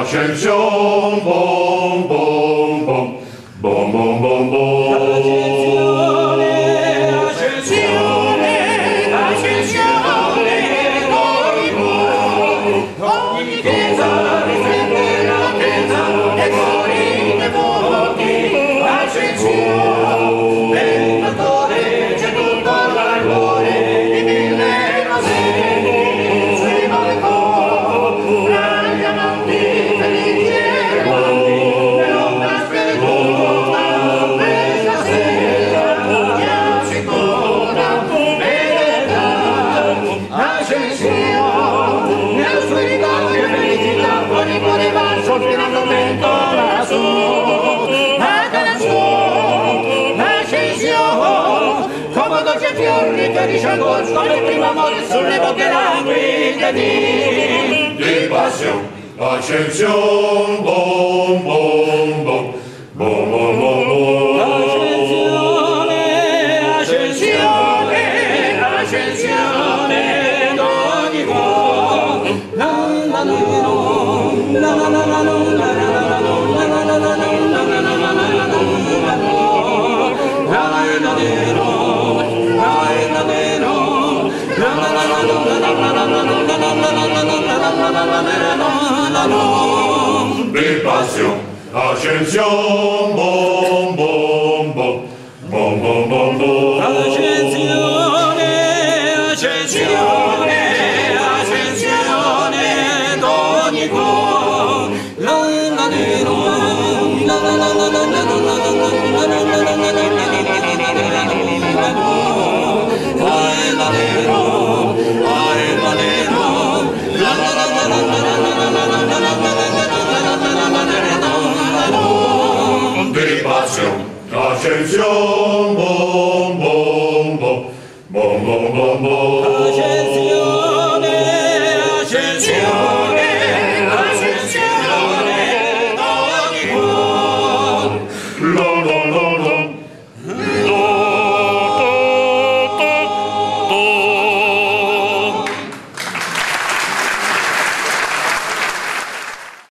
Ascensión, bom, bom, bom, bom, bom, bom, bom. Ascensione, ascensione, ogni chiesa riflette la chiesa e cuori devoti. Ascensione, Benatore, c'è tutto l'amore di mille roseni sui balconi, tra gli amanti. Fiori che riscialgono come il primo amore sulle bocche languide di passione. Ascensione, bom, bom, bom, bom, bom, bom, bom. Ascensione, ascensione, ascensione d'ogni cuore. La la la la la la la la di passione, ascensione, bom, bom, bom, bom, bom, bom, bom. Ascensione, ascensione, ascensione d'ogni cuore. La la la la la la la Ascensione, bom, bom, bom, bom, bom, bom, bom.